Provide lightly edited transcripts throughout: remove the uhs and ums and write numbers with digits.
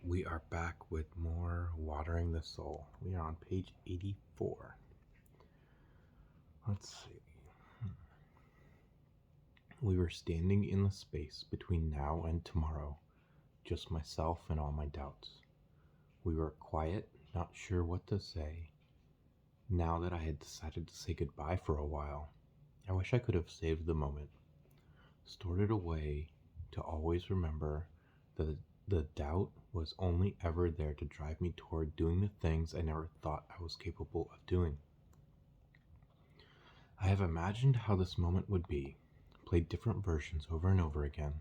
We are back with more Watering the Soul. We are on page 84. Let's see. We were standing in the space between now and tomorrow, just myself and all my doubts. We were quiet, not sure what to say. Now that I had decided to say goodbye for a while, I wish I could have saved the moment, stored it away to always remember that the doubt was only ever there to drive me toward doing the things I never thought I was capable of doing. I have imagined how this moment would be, played different versions over and over again.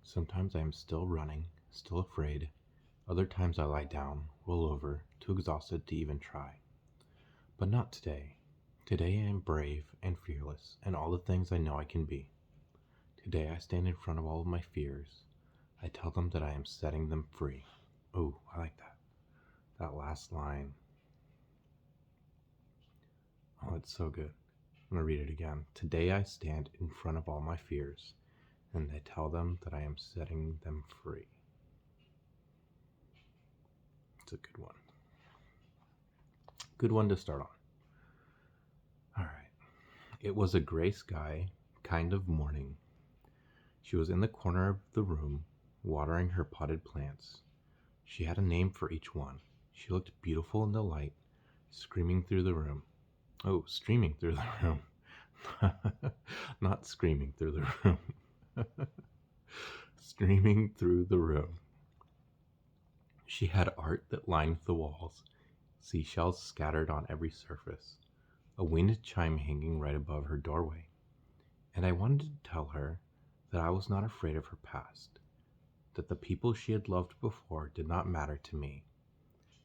Sometimes I am still running, still afraid. Other times I lie down, roll over, too exhausted to even try. But not today. Today I am brave and fearless, and all the things I know I can be. Today I stand in front of all of my fears. I tell them that I am setting them free. Oh, I like that. That last line. Oh, it's so good. I'm going to read it again. Today I stand in front of all my fears, and I tell them that I am setting them free. It's a good one. Good one to start on. All right. It was a gray sky kind of morning. She was in the corner of the room, watering her potted plants. She had a name for each one. She looked beautiful in the light, screaming through the room. Oh, streaming through the room. Not screaming through the room. Streaming through the room. She had art that lined the walls, seashells scattered on every surface, a wind chime hanging right above her doorway. And I wanted to tell her that I was not afraid of her past, that the people she had loved before did not matter to me,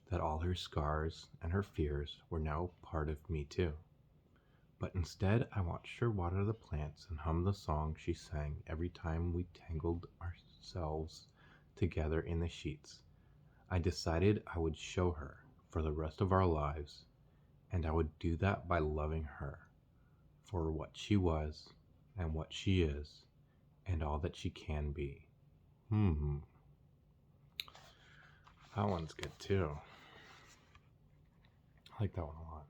that all her scars and her fears were now part of me too. But instead, I watched her water the plants and hum the song she sang every time we tangled ourselves together in the sheets. I decided I would show her for the rest of our lives, and I would do that by loving her for what she was and what she is and all that she can be. That one's good too. I like that one a lot.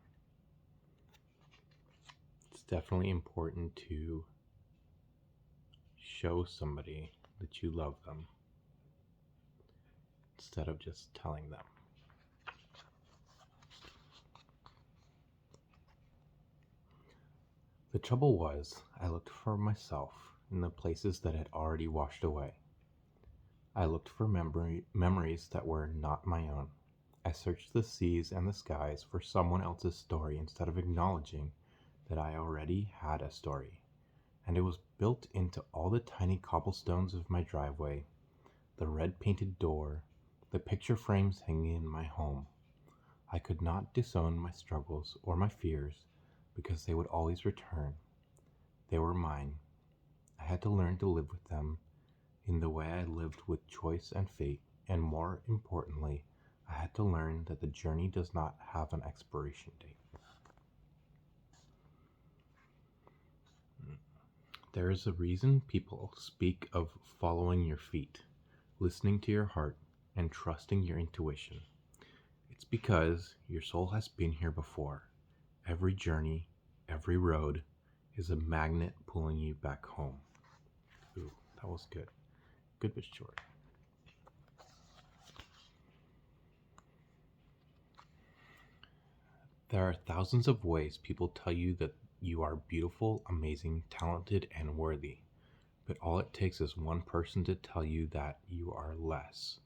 It's definitely important to show somebody that you love them instead of just telling them. The trouble was, I looked for myself in the places that had already washed away. I looked for memories that were not my own. I searched the seas and the skies for someone else's story instead of acknowledging that I already had a story, and it was built into all the tiny cobblestones of my driveway, the red painted door, the picture frames hanging in my home. I could not disown my struggles or my fears because they would always return. They were mine. I had to learn to live with them in the way I lived with choice and fate, and more importantly, I had to learn that the journey does not have an expiration date. There is a reason people speak of following your feet, listening to your heart, and trusting your intuition. It's because your soul has been here before. Every journey, every road is a magnet pulling you back home. Ooh, that was good. Good but short. There are thousands of ways people tell you that you are beautiful, amazing, talented, and worthy. But all it takes is one person to tell you that you are less,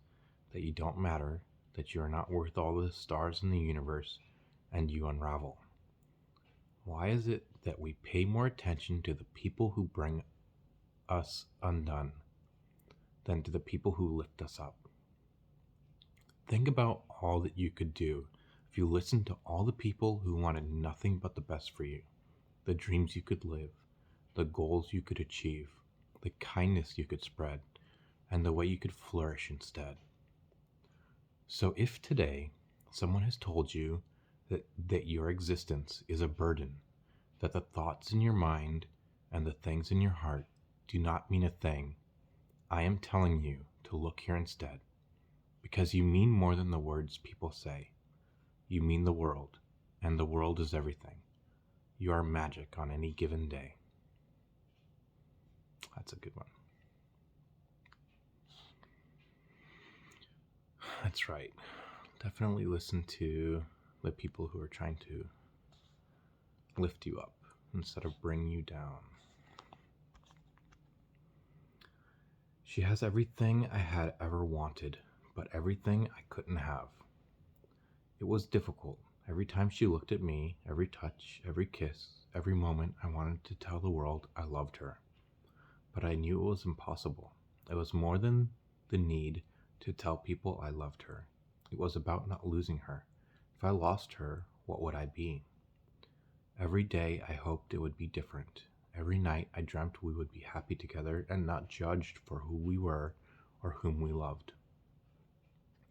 that you don't matter, that you are not worth all the stars in the universe, and you unravel. Why is it that we pay more attention to the people who bring us undone than to the people who lift us up? Think about all that you could do if you listened to all the people who wanted nothing but the best for you, the dreams you could live, the goals you could achieve, the kindness you could spread, and the way you could flourish instead. So if today someone has told you that your existence is a burden, that the thoughts in your mind and the things in your heart do not mean a thing, I am telling you to look here instead, because you mean more than the words people say. You mean the world, and the world is everything. You are magic on any given day. That's a good one. That's right. Definitely listen to the people who are trying to lift you up instead of bring you down. She has everything I had ever wanted, but everything I couldn't have. It was difficult. Every time she looked at me, every touch, every kiss, every moment, I wanted to tell the world I loved her. But I knew it was impossible. It was more than the need to tell people I loved her. It was about not losing her. If I lost her, what would I be? Every day I hoped it would be different. Every night I dreamt we would be happy together and not judged for who we were or whom we loved.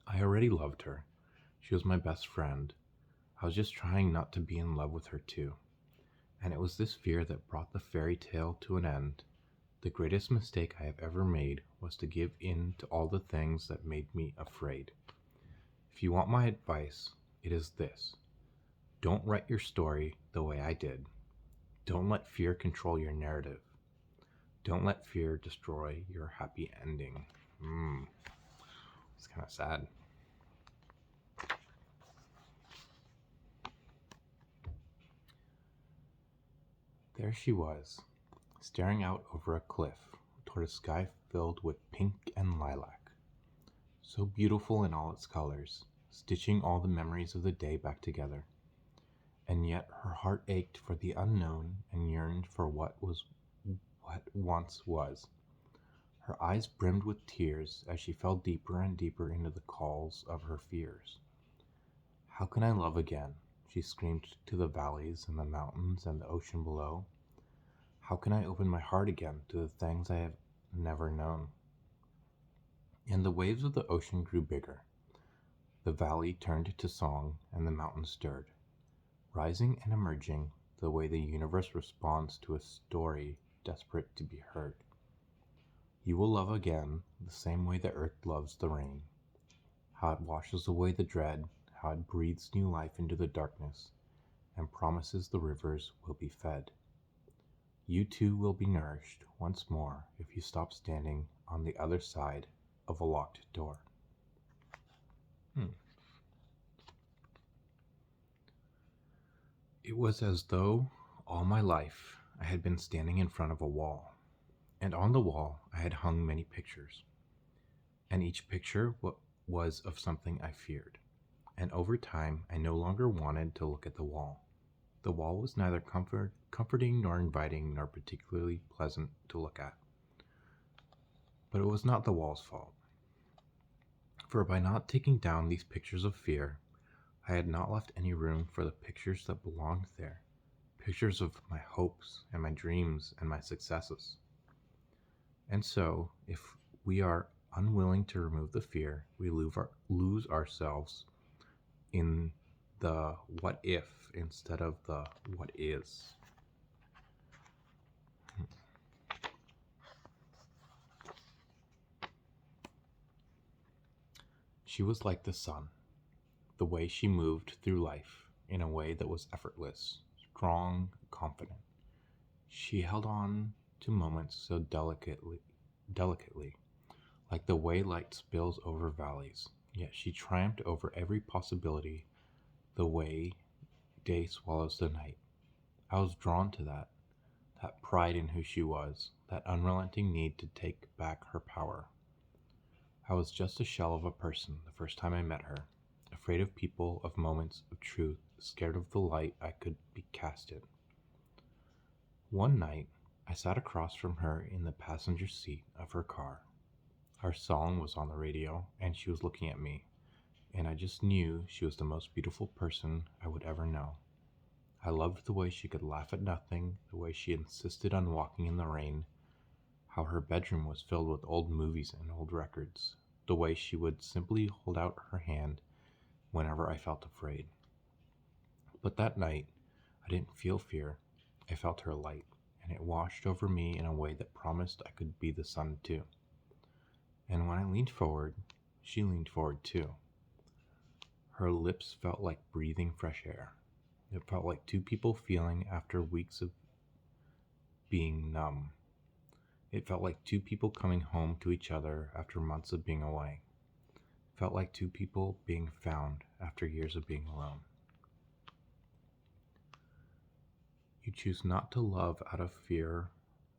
I already loved her. She was my best friend. I was just trying not to be in love with her too. And it was this fear that brought the fairy tale to an end. The greatest mistake I have ever made was to give in to all the things that made me afraid. If you want my advice, it is this. Don't write your story the way I did. Don't let fear control your narrative. Don't let fear destroy your happy ending. It's kind of sad. There she was, staring out over a cliff toward a sky filled with pink and lilac. So beautiful in all its colors, stitching all the memories of the day back together. And yet her heart ached for the unknown and yearned for what once was. Her eyes brimmed with tears as she fell deeper and deeper into the calls of her fears. How can I love again? She screamed to the valleys and the mountains and the ocean below. How can I open my heart again to the things I have never known? And the waves of the ocean grew bigger. The valley turned to song and the mountain stirred, rising and emerging the way the universe responds to a story desperate to be heard. You will love again the same way the earth loves the rain, how it washes away the dread, how it breathes new life into the darkness, and promises the rivers will be fed. You too will be nourished once more if you stop standing on the other side of a locked door. It was as though all my life I had been standing in front of a wall, and on the wall I had hung many pictures, and each picture was of something I feared, and over time I no longer wanted to look at the wall. The wall was neither comforting nor inviting nor particularly pleasant to look at. But it was not the wall's fault, for by not taking down these pictures of fear, I had not left any room for the pictures that belonged there, pictures of my hopes and my dreams and my successes. And so, if we are unwilling to remove the fear, we lose ourselves in the what if instead of the what is. She was like the sun, the way she moved through life in a way that was effortless, strong, confident. She held on to moments so delicately, like the way light spills over valleys, yet she triumphed over every possibility, the way day swallows the night. I was drawn to that pride in who she was, that unrelenting need to take back her power. I was just a shell of a person the first time I met her, afraid of people, of moments of truth, scared of the light I could be cast in. One night, I sat across from her in the passenger seat of her car. Our song was on the radio, and she was looking at me, and I just knew she was the most beautiful person I would ever know. I loved the way she could laugh at nothing, the way she insisted on walking in the rain, how her bedroom was filled with old movies and old records, the way she would simply hold out her hand whenever I felt afraid. But that night, I didn't feel fear. I felt her light, and it washed over me in a way that promised I could be the sun too. And when I leaned forward, She leaned forward too. Her lips felt like breathing fresh air. It felt like two people feeling after weeks of being numb. It felt like two people coming home to each other after months of being away. It felt like two people being found after years of being alone. You choose not to love out of fear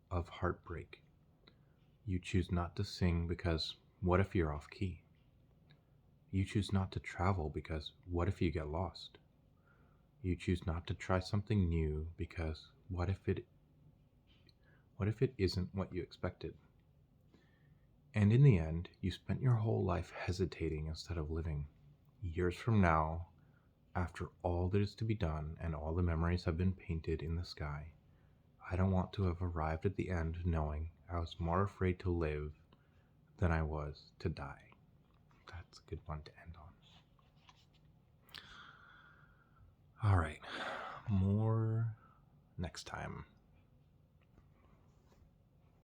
of heartbreak. You choose not to sing because what if you're off key? You choose not to travel because what if you get lost? You choose not to try something new because what if it isn't what you expected? And in the end, you spent your whole life hesitating instead of living. Years from now, after all that is to be done and all the memories have been painted in the sky, I don't want to have arrived at the end knowing I was more afraid to live than I was to die. That's a good one to end on. All right, more next time.